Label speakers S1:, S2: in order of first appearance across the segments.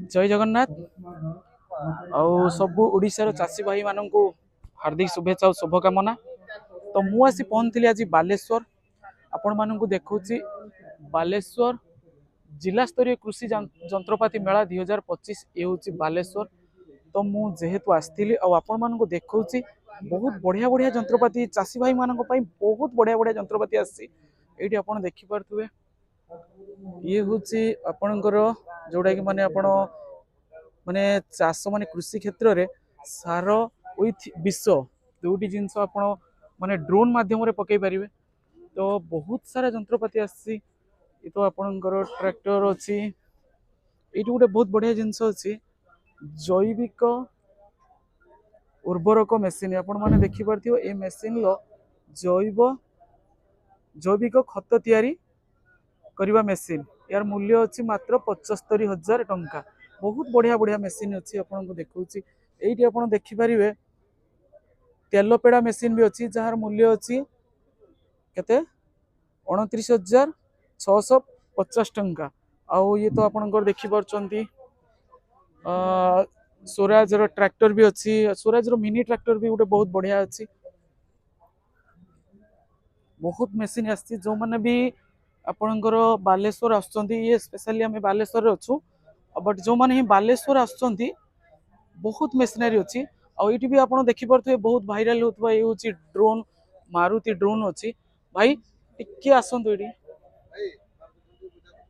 S1: जय जगन्नाथ आउ सबु ओडिशार चाषी भाई मानू हार्दिक शुभेच्छा और शुभकामना। तो मु आसी पहुंचली आज बालेश्वर आपण मानू देखा बालेश्वर जिला स्तरीय कृषि जंत्रपाति मेला 2025 ये हूँ बालेश्वर। तो मु जेहेतु आसती आपण मानू देखा बहुत बढ़िया बढ़िया जंत्रपाति चाषी भाई मान बहुत बढ़िया बढ़िया जंत्रपाति आसी देखिपे। ये हूँ आपणकर जोड़ा कि माने आपण माने चाष माने कृषि क्षेत्र में सार विथ विष दुटी जिनस आप माने ड्रोन माध्यम पकई पारे। तो बहुत सारा जंत्रपाति आसी तो आपणकर ट्रैक्टर अच्छी ये गोटे बहुत बढ़िया जिनस अच्छी जैविक उर्वरक मेसीन आपण मैंने देखिपार ये मेसीन जैव जैविक खत तैयारी करवा मेसीन यार मूल्य अच्छी मात्र 75,000 टंका। बहुत बढ़िया बढ़िया मेसीन अच्छी आपको देखा ये आप देखिपारे। तेलपेड़ा मेसीन भी अच्छी जार मूल्य अच्छी केते 29,650 टंका। आउ ये तो आपंकर देखिपार्चंती स्वराज ट्रैक्टर भी अच्छी स्वराज मिनी ट्रैक्टर भी गोटे बहुत बढ़िया अच्छी बहुत मेसीन आसी जो मैंने भी आपणकर बालेश्वर आसुचंती ये स्पेशली आम बालेश्वर अच्छू बट जो मैंने बालेश्वर आसुचंती बहुत मेसिनारी अच्छी आईटी भी आप देखिपे बहुत भाइराल होता ये हूँ ड्रोन मारुति ड्रोन अच्छी भाई टिके आसतु ये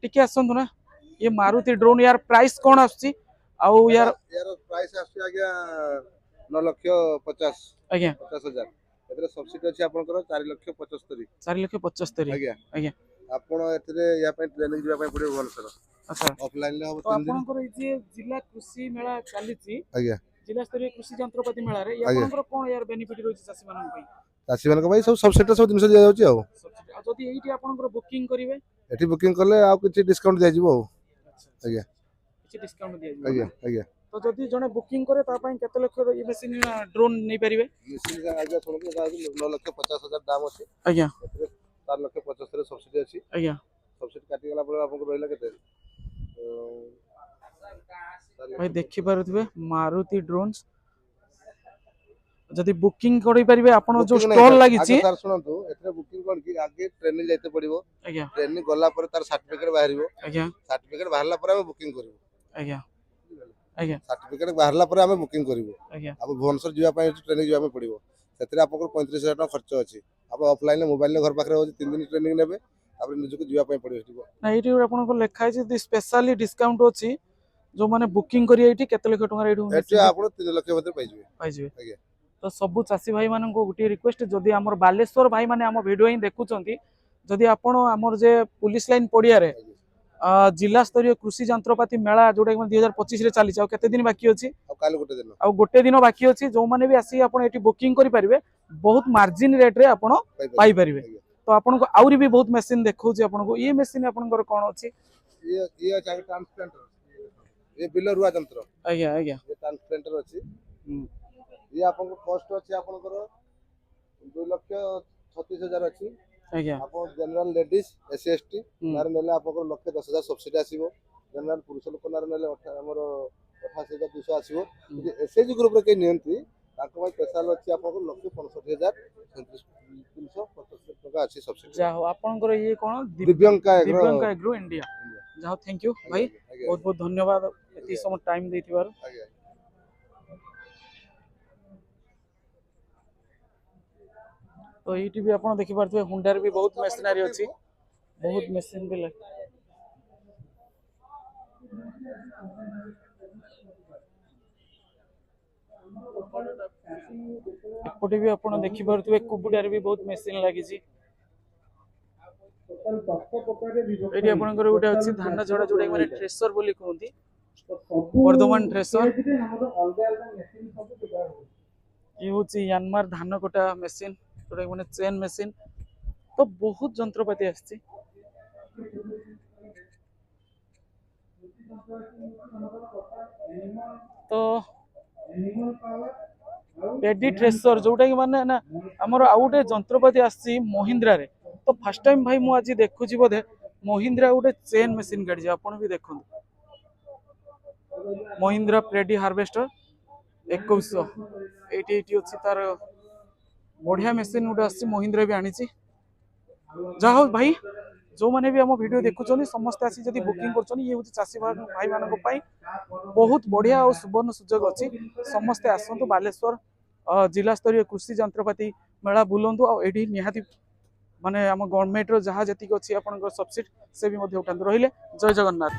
S1: टिके आसतु ना ये मारुति ड्रोन यार प्राइस कौन आसुची आउ यार
S2: प्राइस आसी आज्ञा 9,50,000
S1: आज्ञा
S2: 50,000 एतरे सब्सिडी अछि आपनकर 4,75,000
S1: 4,75,000
S2: आज्ञा
S1: आज्ञा
S2: आपण एतरे या पे ट्रेनिंग जिबा पे पड़े भलसर।
S1: अच्छा
S2: ऑफलाइन ले हो
S1: तो
S2: 3 दिन
S1: आपनकर ई जे जिला कृषि मेला चलीची
S2: आज्ञा
S1: जिला स्तरीय कृषि जंत्रपाति मेला रे या आपनकर कोन यार बेनिफिट रहछि चासी मानन पई
S2: चासी मानक भाई सब सब्सिडी सब दिन दिया जाउची आ
S1: जदि एइटी आपनकर बुकिंग करिवे
S2: एठी बुकिंग करले आ किछि डिस्काउंट दिया जिवो आज्ञा
S1: किछि डिस्काउंट दिया जिवो
S2: आज्ञा आज्ञा
S1: तो जदि जने बुकिंग करे ता पई केते लक्ष ई मशीन ड्रोन नै परिवे
S2: मशीन का आज्ञा सुन के 9,50,000 दाम अछि
S1: आज्ञा
S2: एतरे 4,75,000 सब्सिडी अछि
S1: आज्ञा
S2: सब्सिडी काटी गला पर आपनको रहला केते
S1: भाई देखि पारुथबे मारुति ड्रोन्स जदि बुकिंग करि परिबे आपण जो स्टॉल लागि छि
S2: सर सुनंतु एतरे बुकिंग कर कि आगे ट्रेनिंग जाइते पड़िबो
S1: आज्ञा
S2: ट्रेनिंग गला पर तार सर्टिफिकेट बाहरिबो
S1: आज्ञा
S2: सर्टिफिकेट बाहरला पर हम बुकिंग करबो
S1: आज्ञा आज्ञा
S2: सर्टिफिकेट बाहरला पर हम बुकिंग करबो
S1: आज्ञा
S2: अब भुवनेश्वर जीवा पय ट्रेनिंग जीवा में पड़िबो सेतरे आपको 35,000 टका खर्च अछि आप ऑफलाइन मोबाइल घर पाखरे हो 3 दिन ट्रेनिंग नेबे तापर निजको जीवा पय पड़िबो
S1: ना एटी आपण को लेखा छि स्पेशली डिस्काउंट अछि जो माने बुकिंग करी एटी केते लाख टका एटी
S2: एटी आपण 3 लाख भीतर पाइजिबे आज्ञा।
S1: तो सबु चाषी भाई मान गोटे रिक्वेस्ट जदि आम बालेश्वर भाई माने आम भिडियो ही देखुंत जदि आपण आमर जे पुलिस लाइन पड़िया जिला स्तरीय कृषि जंत्रपाति मेला जोटा 2025 चली केते दिन बाकी अच्छी गोटे दिन बाकी अच्छी जो मैंने भी आसी आप बुकिंग करेंगे बहुत मार्जिन रेट रे आपण पाई परिबे। तो आपन को आउरी भी बहुत मशीन देखौछि आपन को ये मशीन आपनकर कोन अछि
S2: ये चाहे ट्रांसप्लांटर ये बिलर हुआ यंत्र
S1: आज्ञा आज्ञा
S2: ये ट्रांसप्लांटर अछि ये आपन को कॉस्ट अछि आपनकर 2,36,000 अछि
S1: आज्ञा
S2: आपन जनरल लेडीज एससी एसटी नार नेले आपन 1,10,000 सब्सिडी आसीबो जनरल पुरुष लोक नार नेले हमर 88,200 आसीबो एसएजी ग्रुप रे के नियंती ताको भाई स्पेशल अछि आपन 1,65,375 टका अछि सब्सिडी
S1: जा हो आपनकर ये कोन
S2: दिव्यांका
S1: एग्रो इंडिया जा हो थैंक यू भाई बहुत बहुत धन्यवाद एती समय टाइम देथिबार। तो ये भी आप देखिपे हुंडार भी बहुत मेसिनारी अच्छी बहुत मेसीन भी एपटे भी आप देखिपे कुबुडार भी बहुत मेसीन लगी ये आपंकर गोटे अच्छी धान झड़ा जोटा मैंने ट्रेसर बोली कहते वर्धमान ट्रेसर ये हूँ यानमार धान कटा मेसीन जोटा मैंने चेन मेसीन तो बहुत जंत्रपाति आसछि तो पेडी ट्रेसर जोटा कि माने ना हमर आउ गोटे जंत्रपाति आसछि महिंद्रा रे तो फर्स्ट टाइम भाई मु आज देखुची बोधे महिंद्रा गोटे चेन मेसीन गाड़ी आपन भी देखन महिंद्रा प्रेडी हार्वेस्टर 2100 एटी अच्छी तार बढ़िया मेसीन गोटे आसी महिंद्रा भी आनी जहा हो भाई जो मैंने भी आम वीडियो देखुं समस्ते आसी जब बुकिंग कर ये हूँ चाषी भाई मानक बहुत बढ़िया और सुवर्ण सुजोग अच्छी समस्ते आसतु बालेश्वर जिला स्तरीय कृषि जंत्रपाति मेला बुलंतु आठी निहाती माने आम गवर्नमेंट रो जहाँ जी अच्छी आप सब्सिडी से भी उठाते रहिले जय जगन्नाथ।